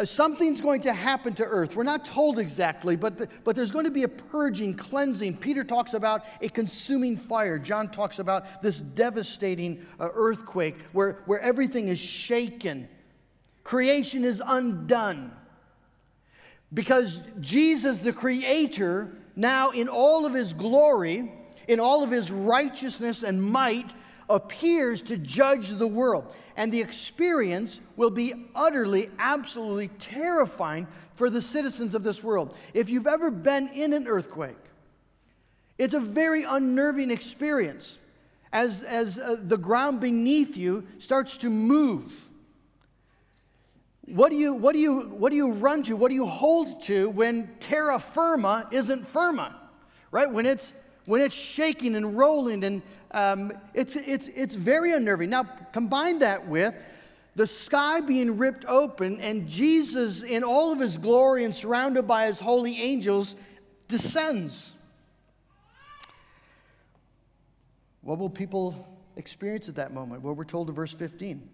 Something's going to happen to earth. We're not told exactly, but there's going to be a purging, cleansing. Peter talks about a consuming fire. John talks about this devastating earthquake where everything is shaken. Creation is undone. Because Jesus, the Creator, now in all of His glory, in all of His righteousness and might, appears to judge the world. And the experience will be utterly, absolutely terrifying for the citizens of this world. If you've ever been in an earthquake, it's a very unnerving experience as the ground beneath you starts to move. What do you run to? What do you hold to when terra firma isn't firma, right? When it's shaking and rolling, and it's very unnerving. Now combine that with the sky being ripped open and Jesus in all of His glory and surrounded by His holy angels descends. What will people experience at that moment? Well, we're told in verse 15.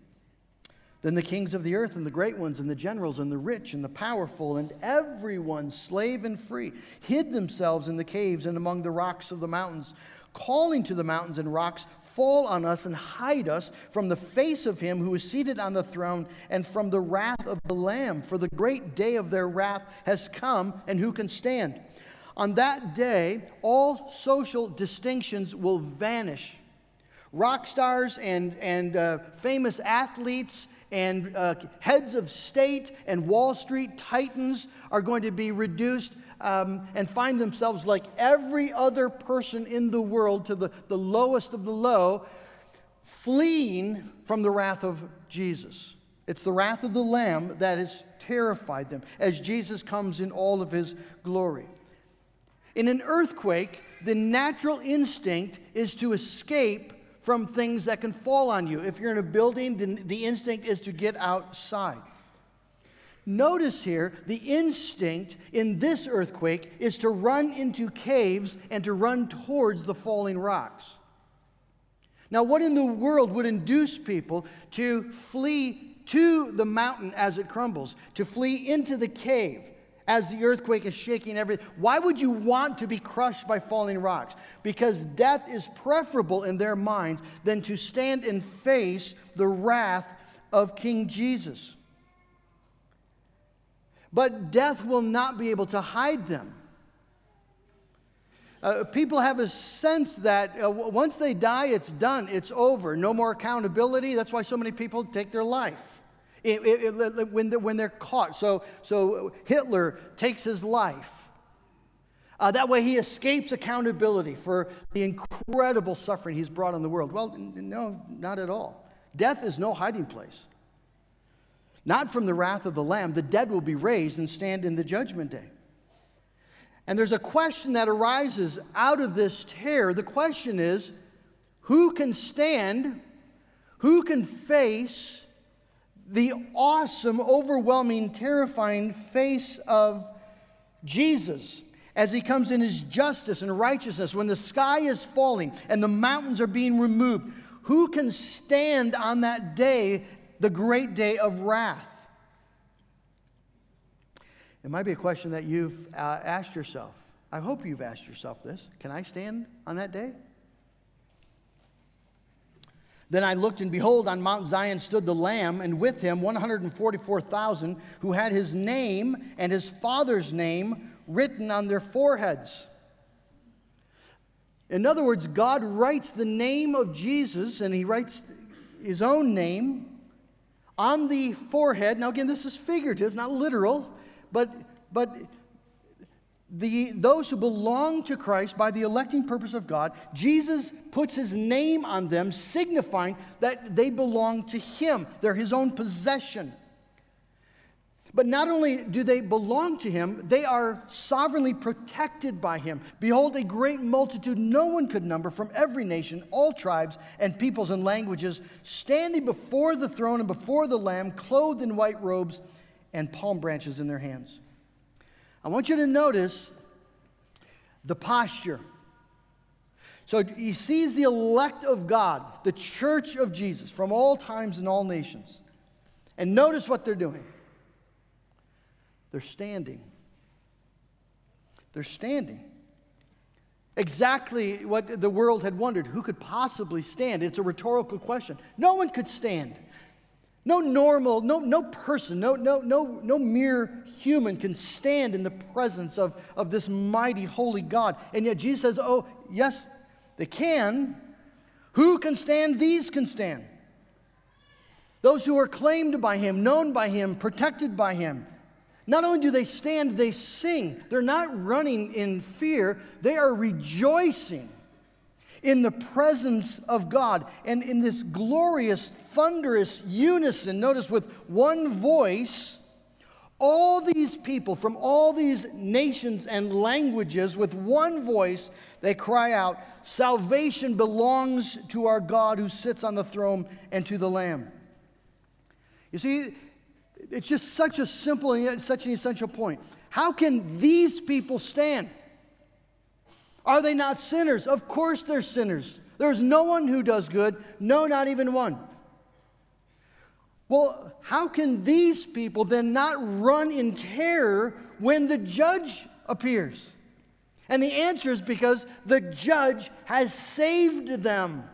Then the kings of the earth and the great ones and the generals and the rich and the powerful and everyone, slave and free, hid themselves in the caves and among the rocks of the mountains, calling to the mountains and rocks, fall on us and hide us from the face of Him who is seated on the throne and from the wrath of the Lamb. For the great day of their wrath has come, and who can stand? On that day, all social distinctions will vanish. Rock stars and famous athletes and heads of state and Wall Street titans are going to be reduced and find themselves like every other person in the world to the lowest of the low, fleeing from the wrath of Jesus. It's the wrath of the Lamb that has terrified them as Jesus comes in all of His glory. In an earthquake, the natural instinct is to escape from things that can fall on you. If you're in a building, then the instinct is to get outside. Notice here, the instinct in this earthquake is to run into caves and to run towards the falling rocks. Now, what in the world would induce people to flee to the mountain as it crumbles, to flee into the cave as the earthquake is shaking everything? Why would you want to be crushed by falling rocks? Because death is preferable in their minds than to stand and face the wrath of King Jesus. But death will not be able to hide them. People have a sense that once they die, it's done, it's over. No more accountability. That's why so many people take their life when they're caught. So Hitler takes his life. That way he escapes accountability for the incredible suffering he's brought on the world. Well, no, not at all. Death is no hiding place. Not from the wrath of the Lamb. The dead will be raised and stand in the judgment day. And there's a question that arises out of this terror. The question is, who can stand, who can face the awesome, overwhelming, terrifying face of Jesus as He comes in His justice and righteousness when the sky is falling and the mountains are being removed? Who can stand on that day, the great day of wrath? It might be a question that you've asked yourself. I hope you've asked yourself this. Can I stand on that day? Then I looked, and behold, on Mount Zion stood the Lamb, and with Him 144,000 who had His name and His Father's name written on their foreheads. In other words, God writes the name of Jesus, and He writes His own name on the forehead. Now again, this is figurative, not literal, but those who belong to Christ by the electing purpose of God, Jesus puts His name on them, signifying that they belong to Him. They're His own possession. But not only do they belong to Him, they are sovereignly protected by Him. Behold, a great multitude no one could number from every nation, all tribes and peoples and languages, standing before the throne and before the Lamb, clothed in white robes and palm branches in their hands. I want you to notice the posture. So He sees the elect of God, the church of Jesus, from all times and all nations. And notice what they're doing. They're standing. They're standing. Exactly what the world had wondered. Who could possibly stand? It's a rhetorical question. No one could stand. No normal, no person, no mere human can stand in the presence of this mighty, holy God. And yet Jesus says, oh, yes, they can. Who can stand? These can stand. Those who are claimed by Him, known by Him, protected by Him. Not only do they stand, they sing. They're not running in fear. They are rejoicing in the presence of God. And in this glorious, thunderous unison, notice with one voice, all these people from all these nations and languages, with one voice, they cry out, salvation belongs to our God who sits on the throne and to the Lamb. You see, it's just such a simple and yet such an essential point. How can these people stand? Are they not sinners? Of course they're sinners. There's no one who does good. No, not even one. Well, how can these people then not run in terror when the judge appears? And the answer is because the judge has saved them.